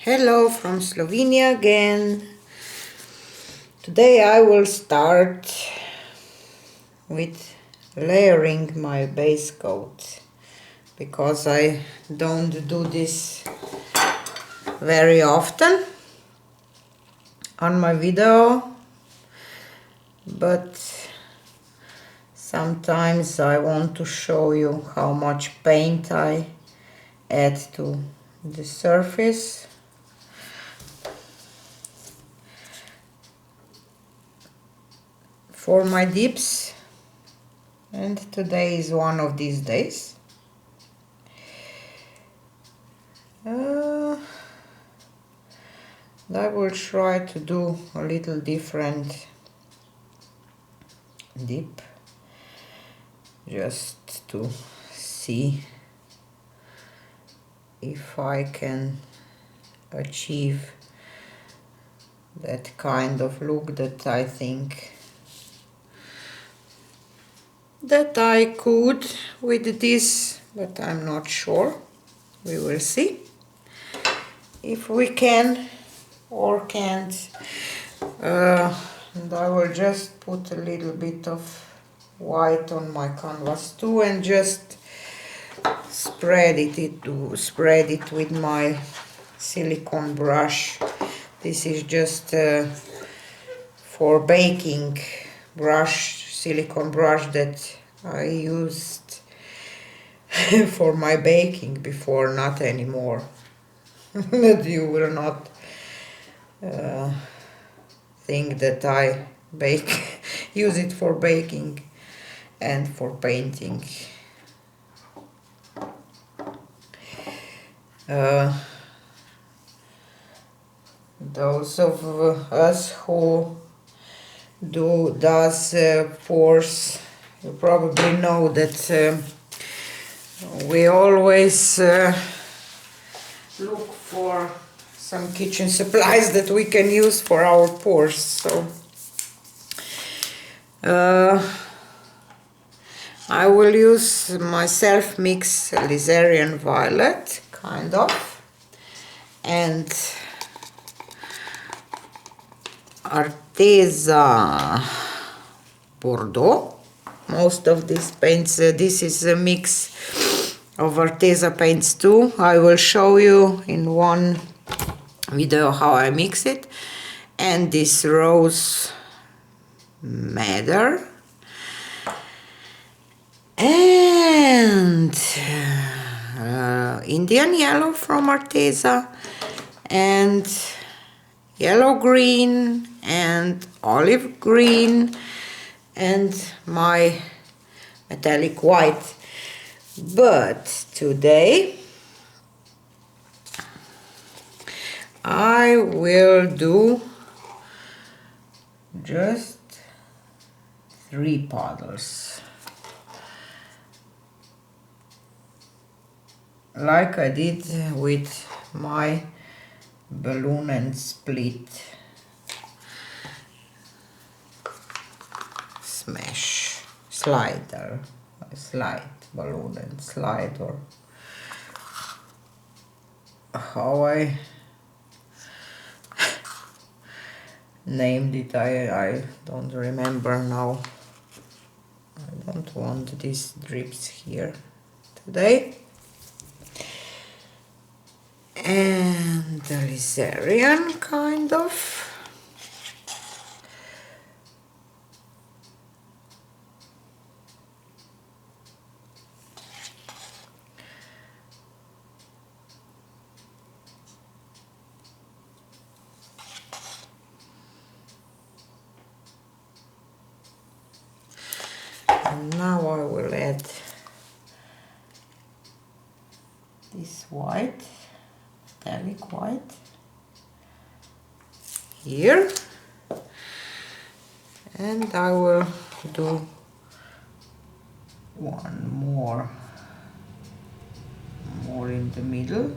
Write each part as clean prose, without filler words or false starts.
Hello from Slovenia again. Today I will start with layering my base coat because I don't do this very often on my video, but sometimes I want to show you how much paint I add to the surface. For my dips, and today is one of these days. I will try to do a little different dip just to see if I can achieve that kind of look that I think that I could with this, but I'm not sure. We will see if we can or can't. And I will just put a little bit of white on my canvas too and just spread it with my silicone brush. This is just for baking brush, silicone brush that I used for my baking before, not anymore. That you will not think that I use it for baking and for painting. Those of us who does pores, you probably know that we always look for some kitchen supplies that we can use for our pores. So I will use my self-mixed alizarin violet, kind of, and Arteza bordeaux. Most of these paints, this is a mix of Arteza paints too. I will show you in one video how I mix it. And this rose madder and Indian yellow from Arteza and yellow green and olive green and my metallic white. But today I will do just 3 puddles, like I did with my balloon and split smash slide balloon and slide, or how I named it, I don't remember now. I don't want these drips here today. And the alizarin, kind of. And now I will add this white, metallic white, here, and I will do one more in the middle.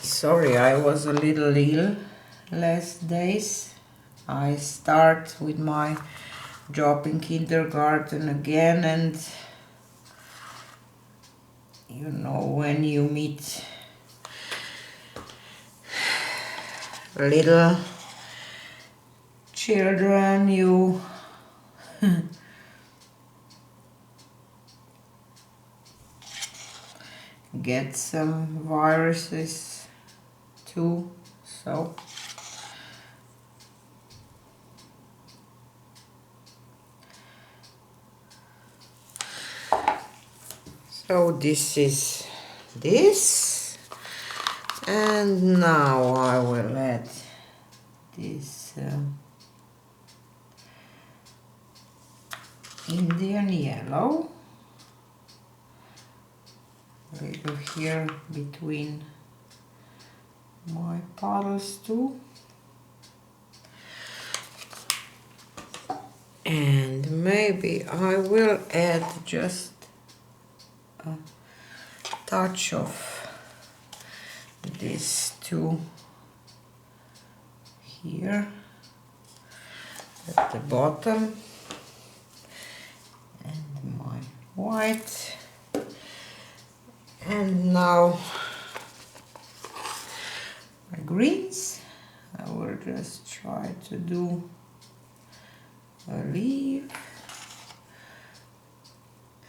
Sorry, I was a little ill last days. I start with my job in kindergarten again, and you know, when you meet little children, you get some viruses too, so this is this, and now I will add this Indian yellow, a little here between my puddles too, and maybe I will add just a touch of this too here at the bottom, and my white. And now my greens, I will just try to do a leaf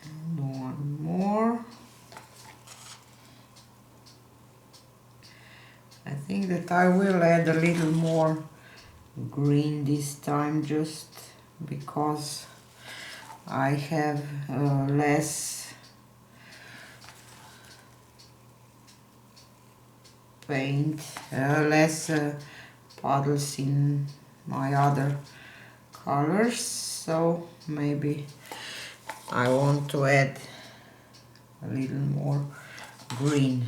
and one more. I think that I will add a little more green this time, just because I have less paint, less puddles in my other colors, so maybe I want to add a little more green.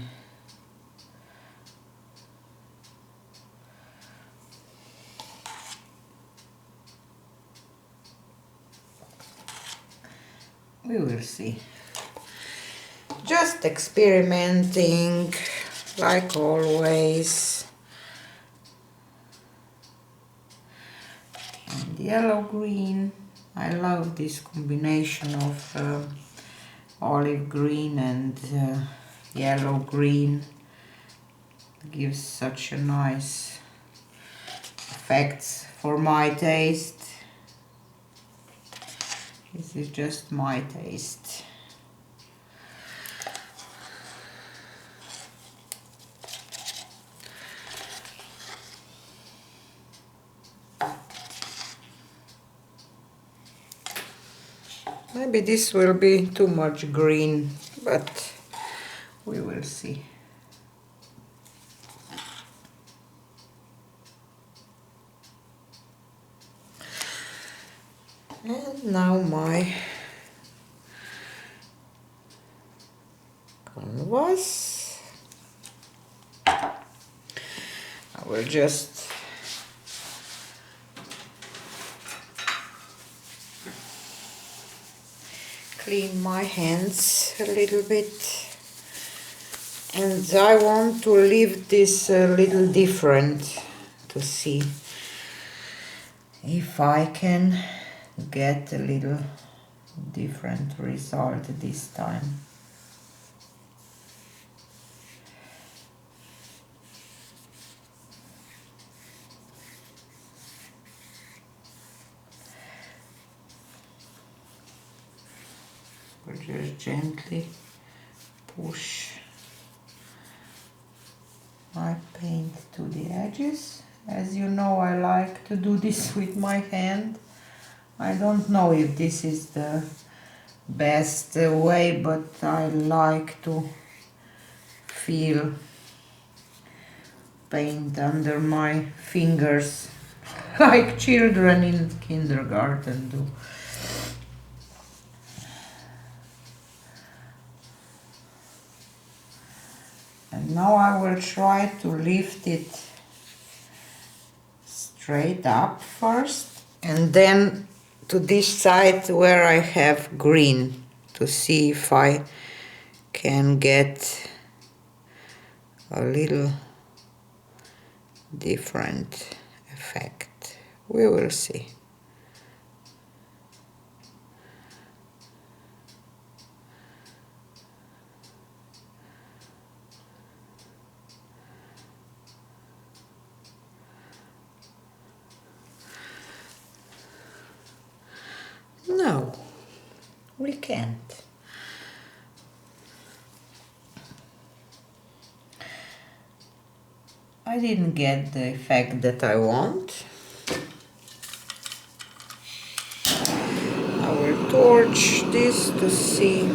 We will see. Just experimenting like always. And yellow green. I love this combination of olive green and yellow green. It gives such a nice effect for my taste. This is just my taste. Maybe this will be too much green, but we will see. And now my canvas. I will just clean my hands a little bit, and I want to leave this a little different to see if I can get a little different result this time. We'll just gently push my paint to the edges. As you know, I like to do this with my hand. I don't know if this is the best way, but I like to feel paint under my fingers like children in kindergarten do. And now I will try to lift it straight up first, and then to this side where I have green, to see if I can get a little different effect. We will see. we can't. I didn't get the effect that I want. I will torch this to see.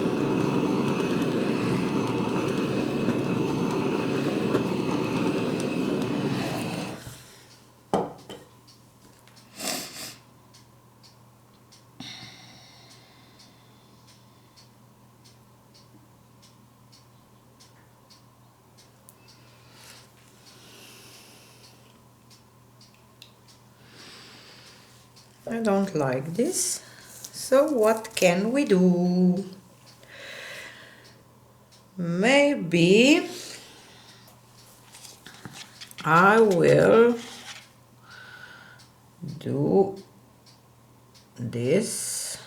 I don't like this. So what can we do? Maybe I will do this.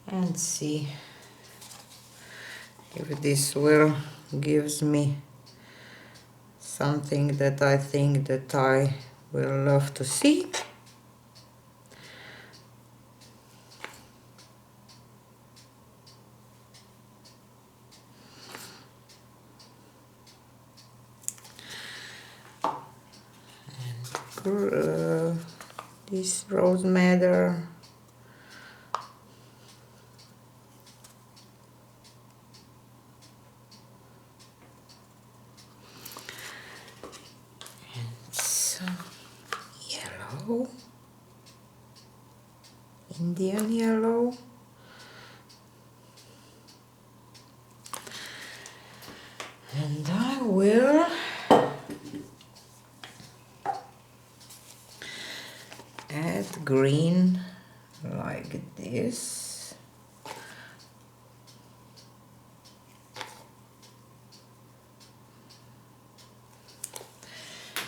And see if this will gives me something that I think that I will love to see. And this rose madder. Yellow, Indian yellow, and I will add green like this.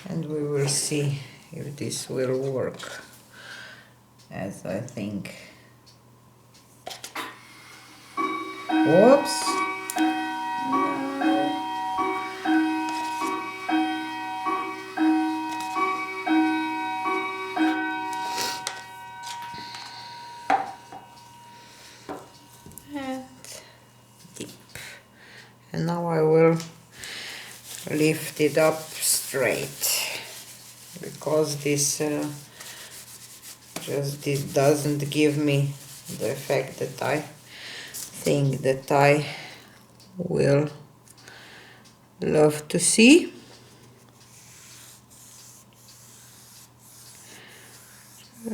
And we will see if this will work as I think. Whoops. And deep. And now I will lift it up straight, because this this doesn't give me the effect that I think that I will love to see.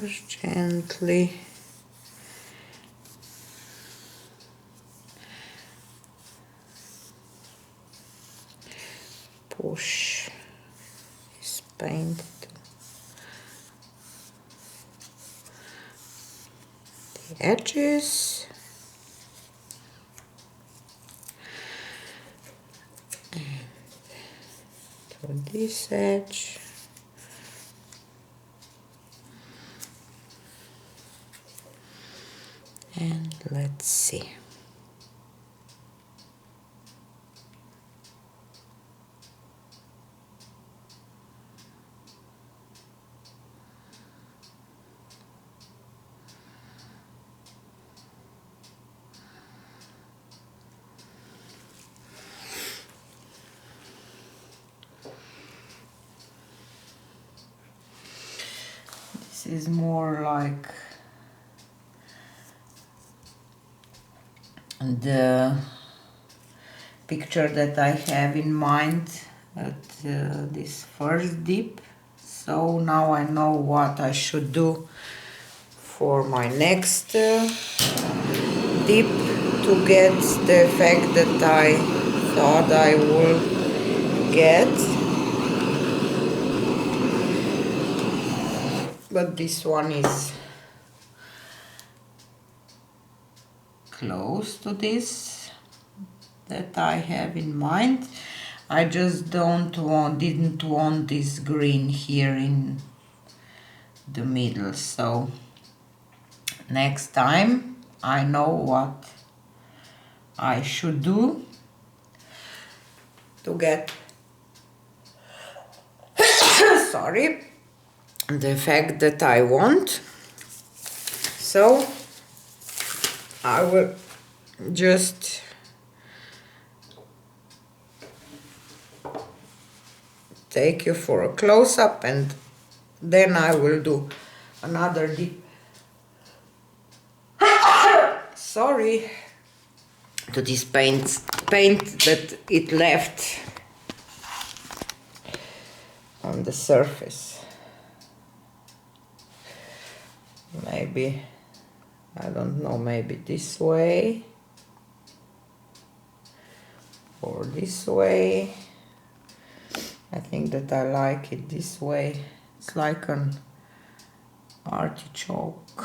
Just gently push this paint to the edges. And to this edge. And let's see. This is more like the picture that I have in mind at this first dip. So now I know what I should do for my next dip to get the effect that I thought I would get. But this one is close to this that I have in mind. I just didn't want this green here in the middle. So next time I know what I should do to get sorry, the effect that I want. So I will just take you for a close-up, and then I will do another dip. Sorry to this paint that it left on the surface. Maybe, I don't know, maybe this way or this way. I think that I like it this way. It's like an artichoke.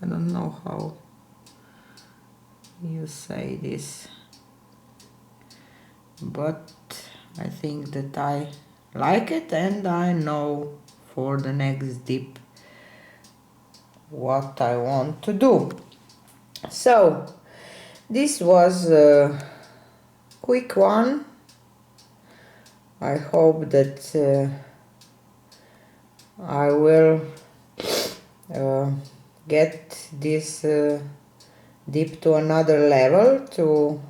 I don't know how you say this, but I think that I like it, and I know for the next dip what I want to do. So this was a quick one. I hope that I will get this dip to another level to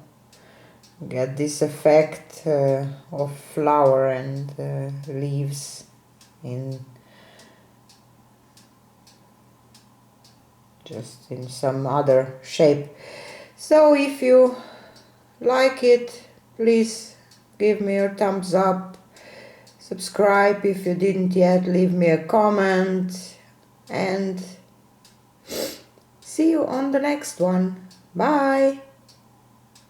get this effect of flower and leaves in just in some other shape. So if you like it, please give me a thumbs up, subscribe if you didn't yet, leave me a comment, and see you on the next one. Bye!